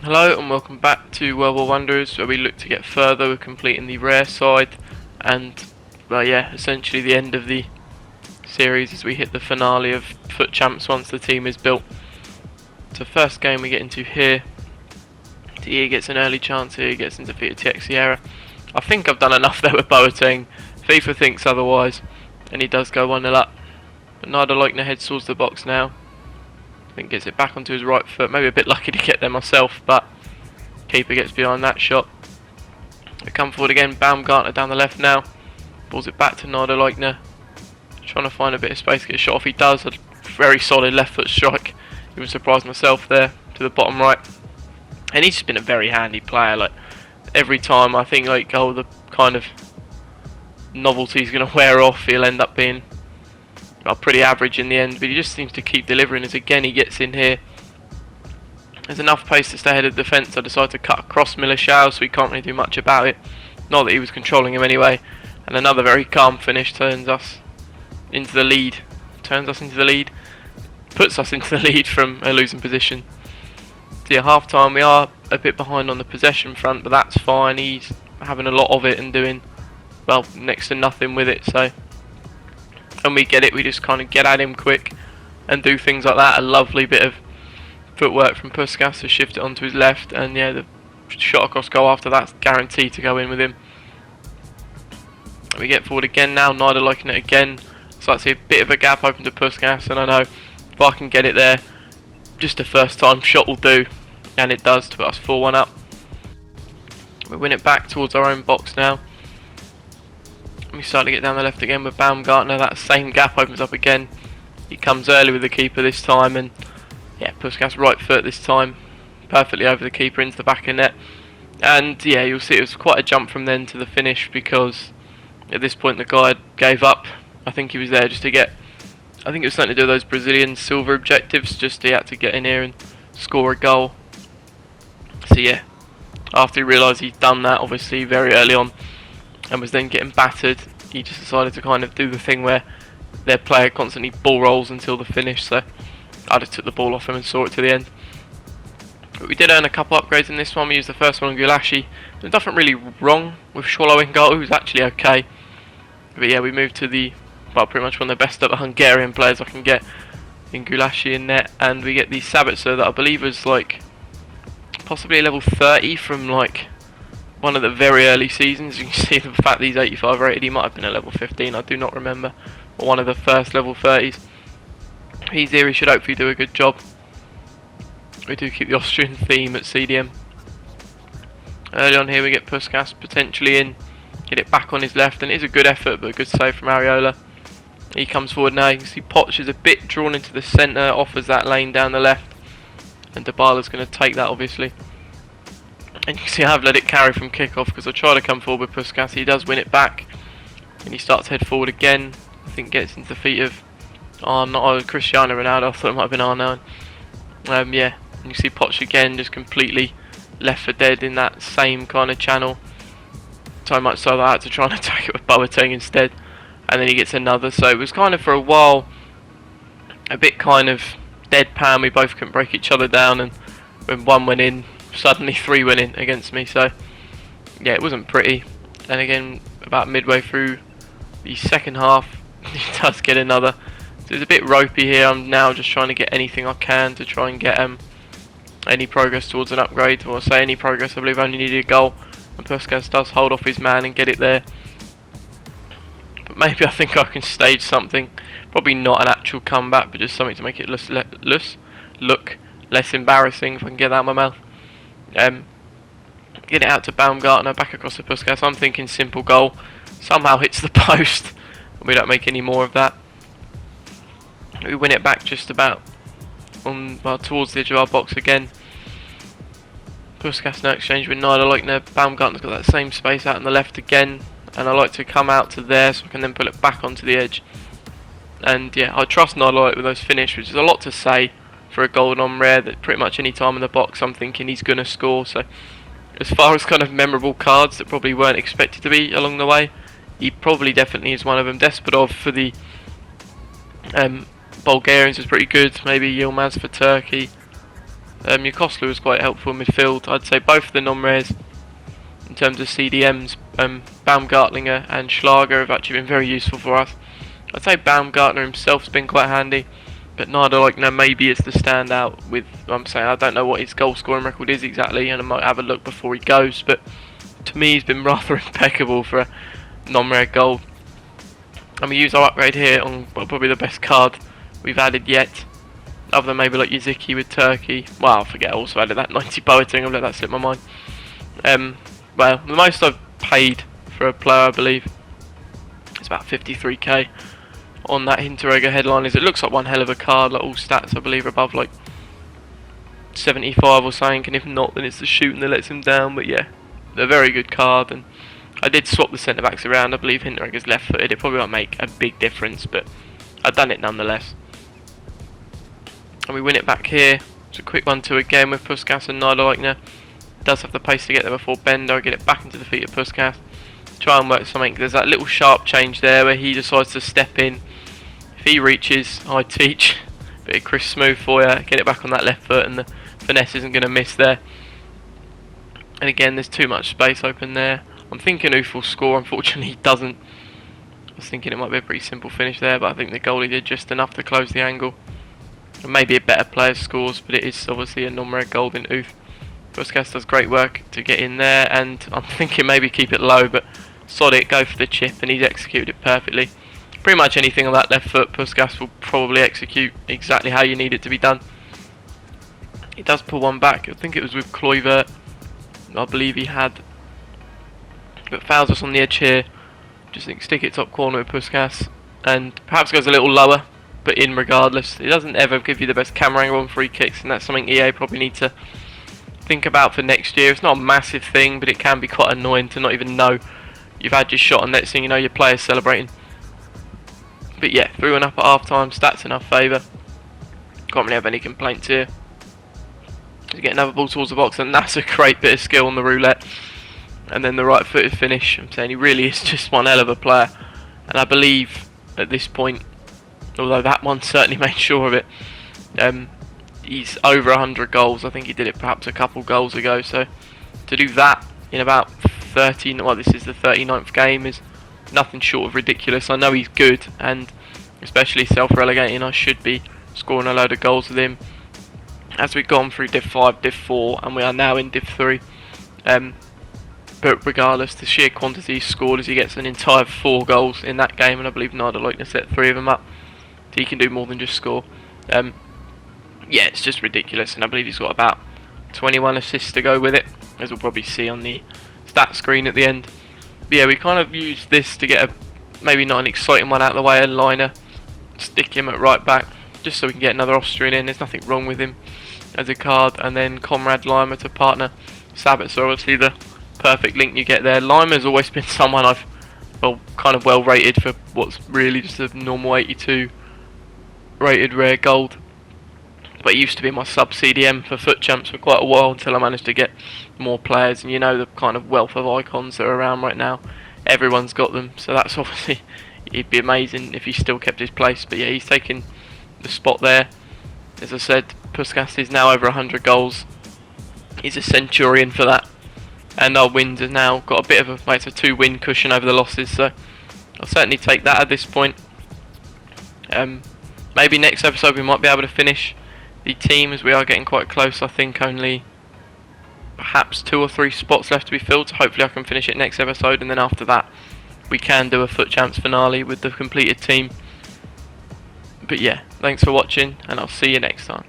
Hello and welcome back to World War Wonders, where we look to get further with completing the rare side and, well, yeah, essentially the end of the series as we hit the finale of Foot Champs once the team is built. So first game we get into here, DE gets an early chance here, he gets in defeated TX Sierra. I think I've done enough there with Boateng. FIFA thinks otherwise, and he does go 1-0 up. But neither Leitner heads towards the box now. I think gets it back onto his right foot, maybe a bit lucky to get there myself, but keeper gets behind that shot. We come forward again, Baumgartner down the left now, balls it back to Nada Leitner, trying to find a bit of space to get a shot off. He does, a very solid left foot strike, even surprised myself there, to the bottom right. And he's just been a very handy player, like every time I think like the kind of novelty's going to wear off, he'll end up being pretty average in the end, but he just seems to keep delivering as again he gets in here. There's enough pace to stay ahead of the defence. I decided to cut across Milishao, so he can't really do much about it. Not that he was controlling him anyway. And another very calm finish turns us into the lead. Puts us into the lead from a losing position. So yeah, half time we are a bit behind on the possession front, but that's fine. He's having a lot of it and doing, well, next to nothing with it, so when we get it, we just kind of get at him quick and do things like that. A lovely bit of footwork from Puskas to shift it onto his left, and yeah, the shot across goal after that's guaranteed to go in with him. We get forward again now, neither liking it again. So I see a bit of a gap open to Puskas, and I know if I can get it there, just a first time shot will do, and it does to put us 4-1 up. We win it back towards our own box now. We start to get down the left again with Baumgartner. That same gap opens up again. He comes early with the keeper this time, and yeah, Puskas right foot this time, perfectly over the keeper into the back of net. And yeah, you'll see it was quite a jump from then to the finish, because at this point the guy gave up. I think he was there just to get, I think it was something to do with those Brazilian silver objectives, just he had to get in here and score a goal. So yeah, after he realised he'd done that obviously very early on and was then getting battered, he just decided to kind of do the thing where their player constantly ball rolls until the finish, so I just took the ball off him and saw it to the end. But we did earn a couple upgrades in this one. We used the first one on Gulashi. There's nothing really wrong with Swallow in goal, who's actually okay. But yeah, we moved to the, well, pretty much one of the best other Hungarian players I can get in Gulashi in net, and we get the Sabitzer that I believe was like possibly a level 30 from like one of the very early seasons. You can see the fact that he's 85 rated, he might have been a level 15, I do not remember, or one of the first level 30s. He's here, he should hopefully do a good job. We do keep the Austrian theme at CDM. Early on here we get Puskas potentially in, get it back on his left, and it is a good effort but a good save from Areola. He comes forward now, you can see Potch is a bit drawn into the centre, offers that lane down the left, and Dybala's going to take that obviously. And you can see I've let it carry from kick-off because I try to come forward with Puskas. He does win it back, and he starts to head forward again. I think gets into the feet of Cristiano Ronaldo. I thought it might have been R9. Yeah, and you see Potch again just completely left for dead in that same kind of channel. So much so that I had to try and attack it with Boateng instead, and then he gets another. So it was kind of for a while a bit kind of deadpan. We both couldn't break each other down, and when one went in, suddenly 3 went in against me. So yeah, it wasn't pretty. And again, about midway through the second half, he does get another. So it's a bit ropey here. I'm now just trying to get anything I can to try and get any progress towards an upgrade. Or I say any progress, I believe I only needed a goal, and Puskas does hold off his man and get it there. But maybe I think I can stage something. Probably not an actual comeback, but just something to make it look less embarrassing, if I can get that out of my mouth. Get it out to Baumgartner, back across to Puskas. I'm thinking simple goal. Somehow hits the post, and we don't make any more of that. We win it back just about on, well, towards the edge of our box again. Puskas now exchange with Nyla Leitner. Baumgartner's got that same space out on the left again, and I like to come out to there so I can then pull it back onto the edge. And yeah, I trust Nyla with those finish, which is a lot to say for a golden on rare, that pretty much any time in the box I'm thinking he's going to score. So as far as kind of memorable cards that probably weren't expected to be along the way, he probably definitely is one of them. Despodov for the Bulgarians is pretty good. Maybe Yilmaz for Turkey. Your Koslu was quite helpful in midfield. I'd say both of the non-rares in terms of CDMs, Baumgartlinger and Schlager have actually been very useful for us. I'd say Baumgartner himself's been quite handy, but Nadelochner maybe is the standout with, I'm saying, I don't know what his goal scoring record is exactly, and I might have a look before he goes, but to me he's been rather impeccable for a non-rare gold. And we use our upgrade here on probably the best card we've added yet, other than maybe like Yaziki with Turkey. Well, I forget, I also added that 90 Boateng, I've let that slip my mind. Well, the most I've paid for a player, I believe, is about 53k on that Hinteregger headliners. It looks like one hell of a card, like all stats I believe are above like 75 or something, and if not then it's the shooting that lets him down. But yeah, a very good card, and I did swap the centre backs around. I believe Hinteregger's left footed, it probably won't make a big difference, but I've done it nonetheless. And we win it back here. It's a quick 1-2 again with Puskas and Nadelochner. Does have the pace to get there before Bender. Get it back into the feet of Puskas. Try and work something. There's that little sharp change there where he decides to step in. If he reaches, I teach. Bit of Chris Smooth for you. Get it back on that left foot, and the finesse isn't going to miss there. And again, there's too much space open there. I'm thinking Oof will score. Unfortunately, he doesn't. I was thinking it might be a pretty simple finish there, but I think the goalie did just enough to close the angle. And maybe a better player scores, but it is obviously a non-rare gold in Oof. Puskas does great work to get in there, and I'm thinking maybe keep it low, but sod it, go for the chip, and he's executed it perfectly. Pretty much anything on that left foot, Puskas will probably execute exactly how you need it to be done. He does pull one back. I think it was with Kluivert, I believe he had, but fouls us on the edge here. Just think stick it top corner with Puskas, and perhaps goes a little lower, but in regardless. It doesn't ever give you the best camera angle on free kicks, and that's something EA probably need to think about for next year. It's not a massive thing, but it can be quite annoying to not even know you've had your shot, and next thing you know your player's celebrating. But yeah, 3-1 up at half time, stats in our favour. Can't really have any complaints here. To get another ball towards the box, and that's a great bit of skill on the roulette. And then the right footed finish. I'm saying he really is just one hell of a player, and I believe at this point, although that one certainly made sure of it, he's over 100 goals. I think he did it perhaps a couple goals ago, so to do that in about 13, well this is the 39th game, is nothing short of ridiculous. I know he's good, and especially self-relegating, I should be scoring a load of goals with him as we've gone through Div 5, Div 4, and we are now in Div 3. But regardless, the sheer quantity he scored as he gets an entire 4 goals in that game, and I believe Nadelochner set 3 of them up, so he can do more than just score. Yeah, it's just ridiculous, and I believe he's got about 21 assists to go with it, as we'll probably see on the stat screen at the end. But yeah, we kind of used this to get a, maybe not an exciting one out of the way, a liner, stick him at right back, just so we can get another Austrian in. There's nothing wrong with him as a card, and then Conrad Lima to partner Sabitzer, obviously the perfect link you get there. Lima's always been someone I've kind of well rated for what's really just a normal 82 rated rare gold. But it used to be my sub CDM for foot champs for quite a while until I managed to get more players, and you know the kind of wealth of icons that are around right now, everyone's got them, so that's obviously, it'd be amazing if he still kept his place. But yeah, he's taken the spot there. As I said, Puskas is now over 100 goals. He's a Centurion for that, and our wins have now got a bit of a, well, it's a 2-win cushion over the losses, so I'll certainly take that at this point. Maybe next episode we might be able to finish the team, as we are getting quite close. I think only perhaps 2 or 3 spots left to be filled, so hopefully I can finish it next episode, and then after that we can do a Foot Champs finale with the completed team. But yeah, thanks for watching, and I'll see you next time.